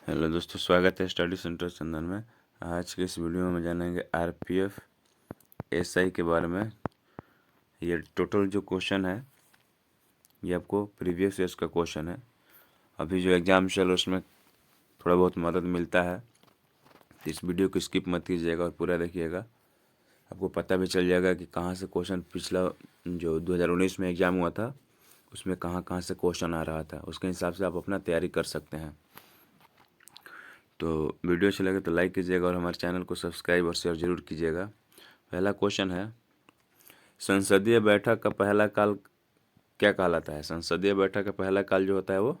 Hello दोस्तों, स्वागत है स्टडी सेंटर चंदन में। आज के इस वीडियो में जानेंगे आरपीएफ एसआई के बारे में। ये टोटल जो क्वेश्चन है ये आपको प्रीवियस ईयर्स का क्वेश्चन है। अभी जो एग्ज़ाम चल रहा है उसमें थोड़ा बहुत मदद मिलता है, तो इस वीडियो को स्किप मत कीजिएगा और पूरा देखिएगा। आपको पता भी चल जाएगा कि कहाँ से क्वेश्चन पिछला जो 2019 में एग्ज़ाम हुआ था उसमें कहाँ कहाँ से क्वेश्चन आ रहा था। उसके हिसाब से आप अपना तैयारी कर सकते हैं। तो वीडियो अच्छा लगे तो लाइक कीजिएगा और हमारे चैनल को सब्सक्राइब और शेयर जरूर कीजिएगा। पहला क्वेश्चन है, संसदीय बैठक का पहला काल क्या कहलाता है? संसदीय बैठक का पहला काल जो होता है वो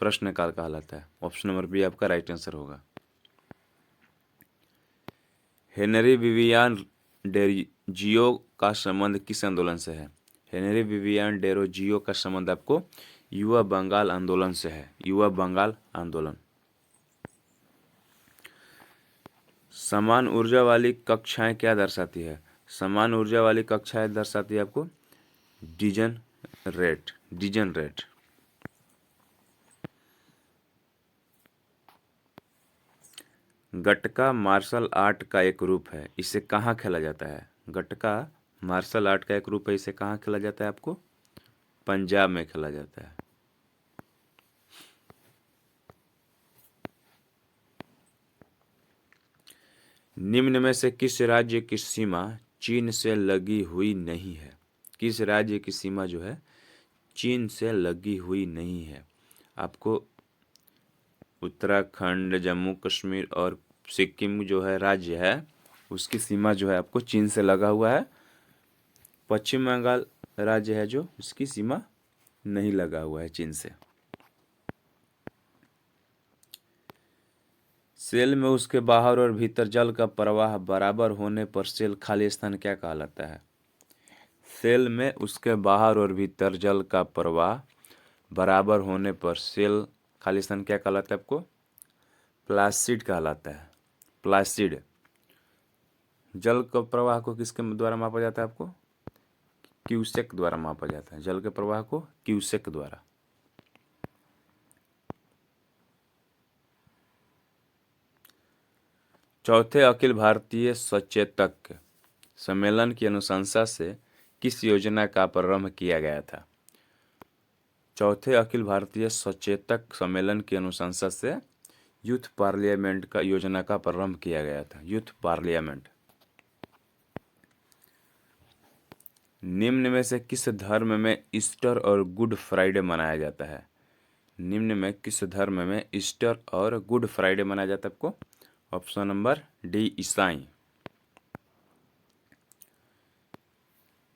प्रश्नकाल कहलाता है। ऑप्शन नंबर बी आपका राइट आंसर होगा। हेनरी विवियन डेरोजियो का संबंध किस आंदोलन से है? हेनरी विवियन डेरोजियो का संबंध आपको युवा बंगाल आंदोलन से है। युवा बंगाल आंदोलन। समान ऊर्जा वाली कक्षाएं क्या दर्शाती है? समान ऊर्जा वाली कक्षाएं दर्शाती है आपको डिजन rate. डिजन rate. Gatka martial art का एक रूप है, इसे कहाँ खेला जाता है? गटका मार्शल आर्ट का एक रूप है, इसे कहाँ खेला जाता है? आपको पंजाब में खेला जाता है। निम्न में से किस राज्य की सीमा चीन से लगी हुई नहीं है? किस राज्य की सीमा जो है चीन से लगी हुई नहीं है? आपको उत्तराखंड, जम्मू कश्मीर और सिक्किम जो है राज्य है उसकी सीमा जो है आपको चीन से लगा हुआ है। पश्चिम बंगाल राज्य है जो उसकी सीमा नहीं लगा हुआ है चीन से। सेल में उसके बाहर और भीतर जल का प्रवाह बराबर होने पर सेल खाली स्थान क्या कहलाता है? सेल में उसके बाहर और भीतर जल का प्रवाह बराबर होने पर सेल खाली स्थान क्या कहलाता है? आपको प्लासिड कहलाता है। प्लासिड। जल का प्रवाह को किसके द्वारा मापा जाता है? आपको क्यूसेक द्वारा मापा जाता है। जल के प्रवाह को क्यूसेक द्वारा। चौथे अखिल भारतीय सचेतक सम्मेलन की अनुशंसा से किस योजना का प्रारंभ किया गया था? चौथे अखिल भारतीय सचेतक सम्मेलन की अनुशंसा से यूथ पार्लियामेंट का योजना का प्रारंभ किया गया था। Youth parliament. निम्न में से किस धर्म में ईस्टर और गुड फ्राइडे मनाया जाता है? निम्न में किस धर्म में ईस्टर और गुड फ्राइडे मनाया जाता है? आपको ऑप्शन नंबर डी ईसाई।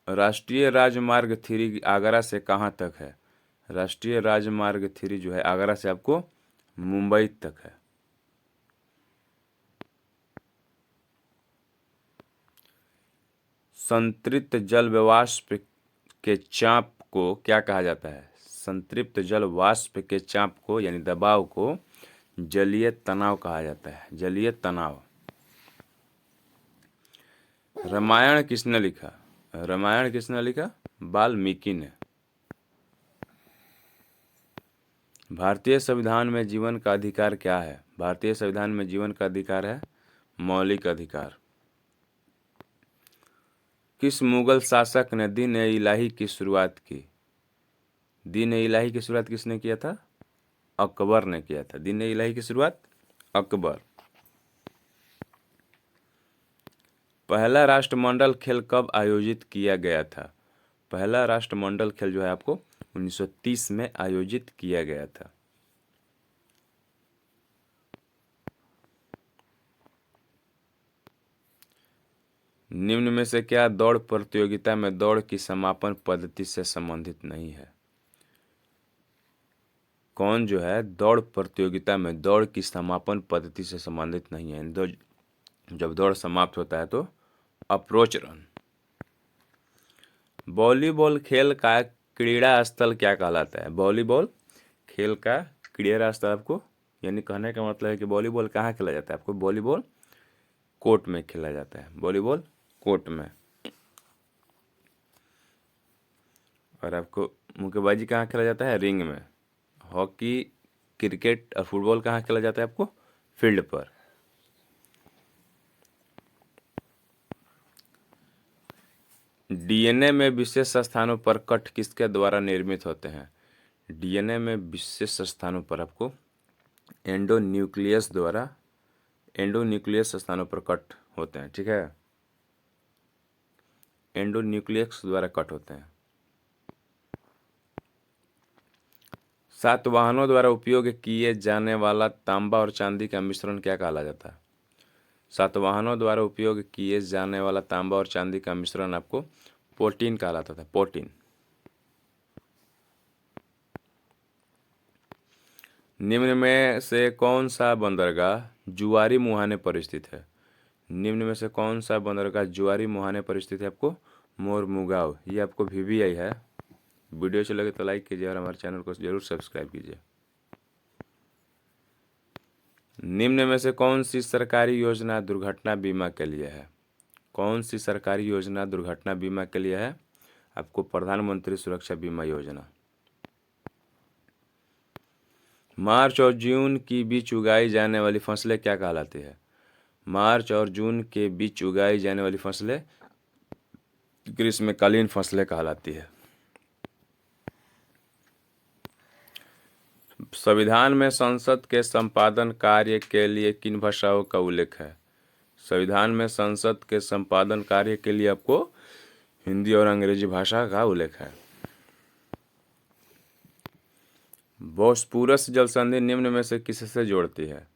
राष्ट्रीय राजमार्ग 3 आगरा से कहाँ तक है? राष्ट्रीय राजमार्ग 3 जो है आगरा से आपको मुंबई तक है। संतृप्त जल वाष्प के चाप को क्या कहा जाता है? संतृप्त जल वाष्प के चाप को यानी दबाव को जलीय तनाव कहा जाता है। जलीय तनाव। रामायण किसने लिखा? रामायण किसने लिखा? वाल्मीकि ने। भारतीय संविधान में जीवन का अधिकार क्या है? भारतीय संविधान में जीवन का अधिकार है मौलिक अधिकार। किस मुगल शासक ने दीन ए इलाही की शुरुआत की? दीन ए इलाही की शुरुआत किसने किया था? अकबर ने किया था। दीन ए इलाही की शुरुआत अकबर। पहला राष्ट्रमंडल खेल कब आयोजित किया गया था? पहला राष्ट्रमंडल खेल जो है आपको 1930 में आयोजित किया गया था। निम्न में से क्या दौड़ प्रतियोगिता में दौड़ की समापन पद्धति से संबंधित नहीं है? कौन जो है दौड़ प्रतियोगिता में दौड़ की समापन पद्धति से संबंधित नहीं है? जब दौड़ समाप्त होता है तो अप्रोच रन। वॉलीबॉल खेल का क्रीड़ा स्थल क्या कहलाता है? वॉलीबॉल खेल का क्रीड़ा स्थल आपको यानी कहने का मतलब है कि वॉलीबॉल कहाँ खेला जाता है? आपको वॉलीबॉल कोर्ट में खेला जाता है। वॉलीबॉल कोर्ट में। और आपको मुक्केबाजी कहाँ खेला जाता है? रिंग में। हॉकी क्रिकेट और फुटबॉल कहाँ खेला जाता है आपको? फील्ड पर। डीएनए में विशेष स्थानों पर कट किसके द्वारा निर्मित होते हैं? डीएनए में विशेष स्थानों पर आपको एंडोन्यूक्लियस स्थानों पर कट होते हैं, ठीक है। एंडोन्यूक्लियस द्वारा कट होते हैं। सातवाहनों द्वारा उपयोग किए जाने वाला तांबा और चांदी का मिश्रण क्या कहला जाता है? सातवाहनों द्वारा उपयोग किए जाने वाला तांबा और चांदी का मिश्रण आपको पोटीन कहलाता था, पोटीन। निम्न में से कौन सा बंदरगाह जुआरी मुहाने पर स्थित है? निम्न में से कौन सा बंदरगाह जुआरी मुहाने पर स्थित है? आपको मोरमुगाव। ये आपको VVI है। वीडियो अच्छी लगे तो लाइक कीजिए और हमारे चैनल को जरूर सब्सक्राइब कीजिए। निम्न में से कौन सी सरकारी योजना दुर्घटना बीमा के लिए है? कौन सी सरकारी योजना दुर्घटना बीमा के लिए है? आपको प्रधानमंत्री सुरक्षा बीमा योजना। मार्च और जून के बीच उगाई जाने वाली फसलें क्या कहलाती है? मार्च और जून के बीच उगाई जाने वाली फसलें ग्रीष्मकालीन फसलें कहलाती है। संविधान में संसद के संपादन कार्य के लिए किन भाषाओं का उल्लेख है? संविधान में संसद के संपादन कार्य के लिए आपको हिंदी और अंग्रेजी भाषा का उल्लेख है। बोस्पोरस जल संधि निम्न में से किससे जोड़ती है?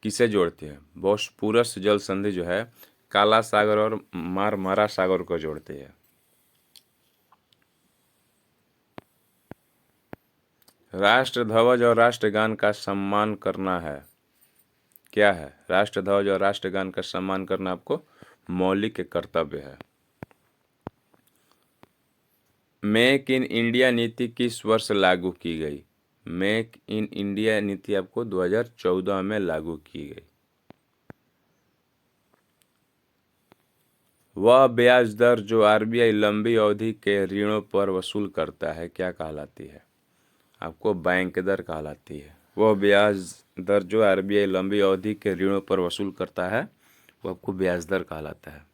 किसे जोड़ती है? बोस्पोरस जल संधि जो है काला सागर और मारमारा सागर को जोड़ती है। राष्ट्र ध्वज और राष्ट्रगान का सम्मान करना है, क्या है? राष्ट्र ध्वज और राष्ट्रगान का सम्मान करना आपको मौलिक कर्तव्य है। मेक इन इंडिया नीति किस वर्ष लागू की गई? मेक इन इंडिया नीति आपको 2014 में लागू की गई। वह ब्याज दर जो RBI लंबी अवधि के ऋणों पर वसूल करता है क्या कहलाती है? आपको बैंक दर कहलाती है। वह ब्याज दर जो RBI लंबी अवधि के ऋणों पर वसूल करता है वो आपको ब्याज दर कहलाता है।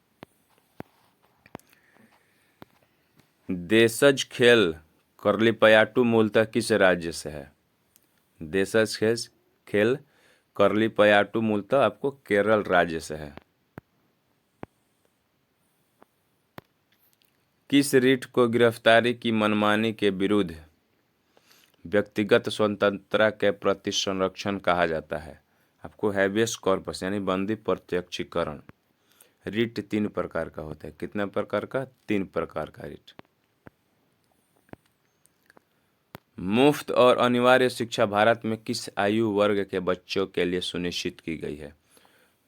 देशज खेल करलिपयट्टू मूलतः किस राज्य से है? देशज खेल करलिपयट्टू मूलतः आपको केरल राज्य से है। किस रिट को गिरफ्तारी की मनमानी के विरुद्ध व्यक्तिगत स्वतंत्रता के प्रति संरक्षण कहा जाता है? आपको हैबियस कॉर्पस यानी बंदी प्रत्यक्षीकरण। रिट 3 प्रकार का होता है। कितने प्रकार का? 3 प्रकार का रिट। मुफ्त और अनिवार्य शिक्षा भारत में किस आयु वर्ग के बच्चों के लिए सुनिश्चित की गई है?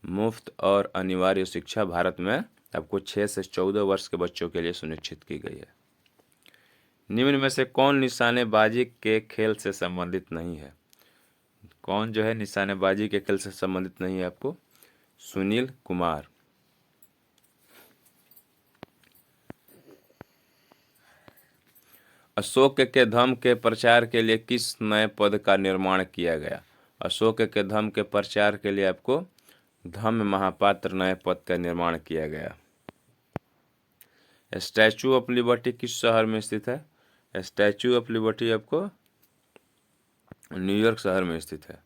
मुफ्त और अनिवार्य शिक्षा भारत में आपको 6 से 14 वर्ष के बच्चों के लिए सुनिश्चित की गई है। निम्न में से कौन निशानेबाजी के खेल से संबंधित नहीं है? कौन जो है निशानेबाजी के खेल से संबंधित नहीं है? आपको सुनील कुमार। अशोक के धम्म के प्रचार के लिए किस नए पद का निर्माण किया गया? अशोक के धम्म के प्रचार के लिए आपको धम्म महापात्र नए पद का निर्माण किया गया। स्टैचू ऑफ लिबर्टी किस शहर में स्थित है? स्टैचू ऑफ लिबर्टी आपको न्यूयॉर्क शहर में स्थित है।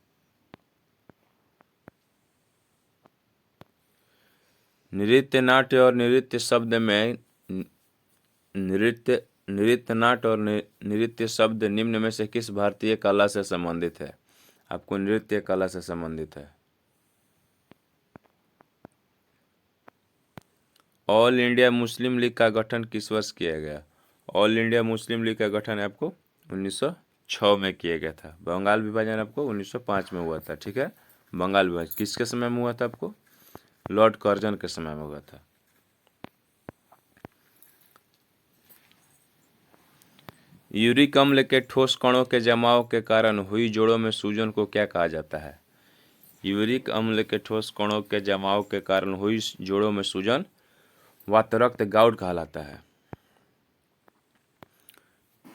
नृत्य नाट्य और नृत्य शब्द में नृत्य नाट्य और नृत्य शब्द निम्न में से किस भारतीय कला से संबंधित है? आपको नृत्य कला से संबंधित है। ऑल इंडिया मुस्लिम लीग का गठन किस वर्ष किया गया? ऑल इंडिया मुस्लिम लीग का गठन आपको 1906 में किया गया था। बंगाल विभाजन आपको 1905 में हुआ था, ठीक है। बंगाल विभाजन किसके समय में हुआ था? आपको लॉर्ड कर्जन के समय में हुआ था। यूरिक अम्ल के ठोस कणों के जमाव के कारण हुई जोड़ों में सूजन को क्या कहा जाता है? यूरिक अम्ल के ठोस कणों के जमाव के कारण हुई जोड़ों में सूजन वातरक्त गाउट कहलाता है।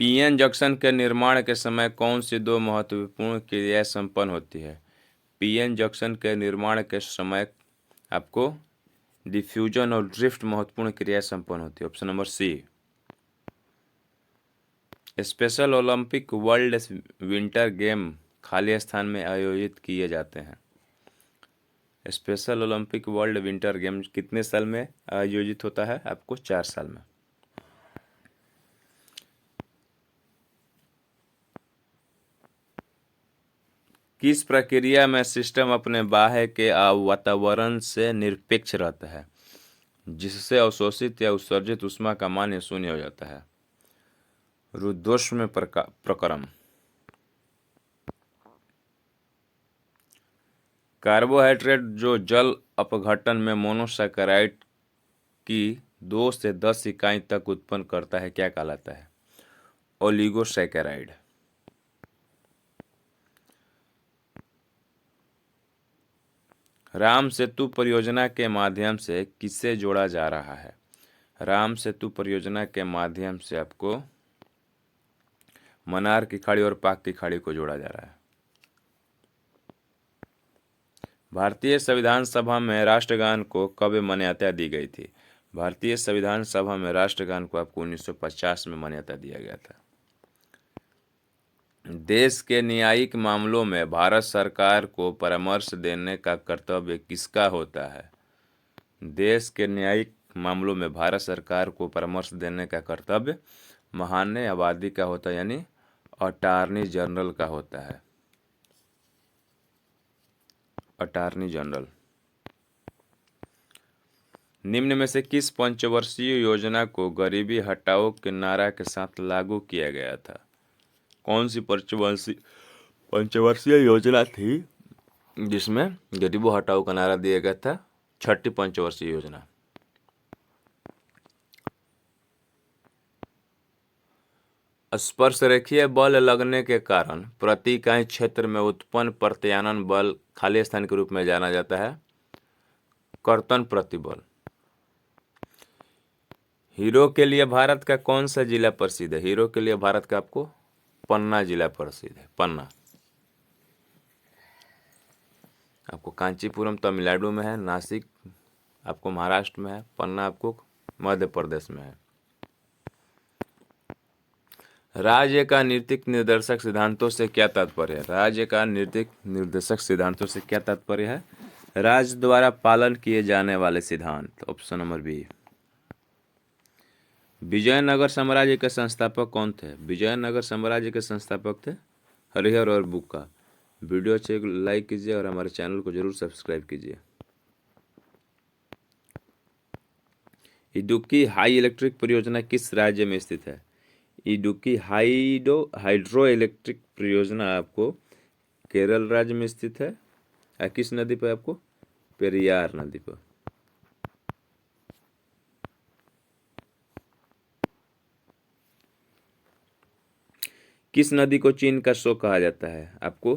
पीएन जंक्शन के निर्माण के समय कौन सी दो महत्वपूर्ण क्रियाएं संपन्न होती है? पीएन जंक्शन के निर्माण के समय आपको डिफ्यूजन और ड्रिफ्ट महत्वपूर्ण क्रियाएं संपन्न होती है। Option number C. Special Olympic world winter game खाली स्थान में आयोजित किए जाते हैं। Special Olympic world winter game कितने साल में आयोजित होता है? आपको 4 साल में। किस प्रक्रिया में सिस्टम अपने बाह्य के वातावरण से निरपेक्ष रहता है, जिससे अवशोषित या उत्सर्जित ऊष्मा का मान शून्य हो जाता है? रुद्धोष्म प्रक्रम। कार्बोहाइड्रेट जो जल अपघटन में मोनोसैकेराइड की 2 से 10 इकाई तक उत्पन्न करता है क्या कहलाता है? ओलिगोसैकेराइड। राम सेतु परियोजना के माध्यम से किसे जोड़ा जा रहा है? राम सेतु परियोजना के माध्यम से आपको मन्नार की खाड़ी और पाक की खाड़ी को जोड़ा जा रहा है। भारतीय संविधान सभा में राष्ट्रगान को कब मान्यता दी गई थी? भारतीय संविधान सभा में राष्ट्रगान को आपको 1950 में मान्यता दिया गया था। देश के न्यायिक मामलों में भारत सरकार को परामर्श देने का कर्तव्य किसका होता है? देश के न्यायिक मामलों में भारत सरकार को परामर्श देने का कर्तव्य महान्याय आबादी का होता है, यानी अटॉर्नी जनरल का होता है। Attorney general. निम्न में से किस पंचवर्षीय योजना को गरीबी हटाओ के नारा के साथ लागू किया गया था? कौन सी पंचवर्षीय योजना थी जिसमें गरीबी हटाओ का नारा दिया गया था? छठी पंचवर्षीय योजना। स्पर्शरेखीय बल लगने के कारण प्रति इकाई क्षेत्र में उत्पन्न प्रत्यानयन बल खाली स्थान के रूप में जाना जाता है कर्तन प्रतिबल। हीरो के लिए भारत का कौन सा जिला प्रसिद्ध है? हीरो के लिए भारत का आपको पन्ना जिला प्रसिद्ध है। पन्ना आपको कांचीपुरम तमिलनाडु में है, नासिक आपको महाराष्ट्र में है, पन्ना आपको मध्य प्रदेश में है। राज्य का नैतिक निर्देशक सिद्धांतों से क्या तात्पर्य है? राज्य का नैतिक निर्देशक सिद्धांतों से क्या तात्पर्य है? राज्य द्वारा पालन किए जाने वाले सिद्धांत। Option number B. विजयनगर साम्राज्य के संस्थापक कौन थे? विजयनगर साम्राज्य के संस्थापक थे हरिहर और बुक्का। वीडियो अच्छे लाइक कीजिए और हमारे चैनल को जरूर सब्सक्राइब कीजिए। इडुक्की हाई इलेक्ट्रिक परियोजना किस राज्य में स्थित है? इडुक्की हाइड्रो इलेक्ट्रिक परियोजना आपको केरल राज्य में स्थित है। किस नदी पर? आपको पेरियार नदी पर। किस नदी को चीन का शोक कहा जाता है? आपको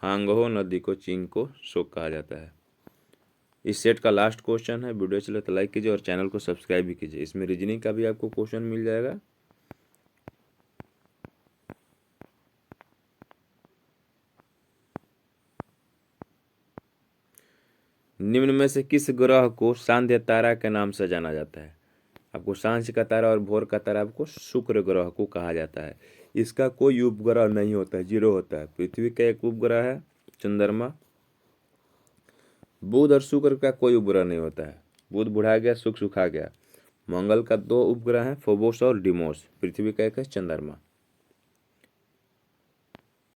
हांगहो नदी को चीन को शोक कहा जाता है। इस सेट का लास्ट क्वेश्चन है। वीडियो चले तो लाइक कीजिए और चैनल को सब्सक्राइब भी कीजिए। इसमें रीजनिंग का भी आपको क्वेश्चन मिल जाएगा। निम्न में से किस ग्रह को सांध्य तारा के नाम से जाना जाता है? आपको सांझ का तारा और भोर का तारा आपको शुक्र ग्रह को कहा जाता है। इसका कोई उपग्रह नहीं होता है, 0 होता है। पृथ्वी का एक उपग्रह है चंद्रमा। बुध और शुक्र का कोई उपग्रह नहीं होता है। बुध बुढ़ा गया, शुक्र सुखा गया। मंगल का 2 उपग्रह हैं, फोबोस और डिमोस। पृथ्वी का एक है चंद्रमा।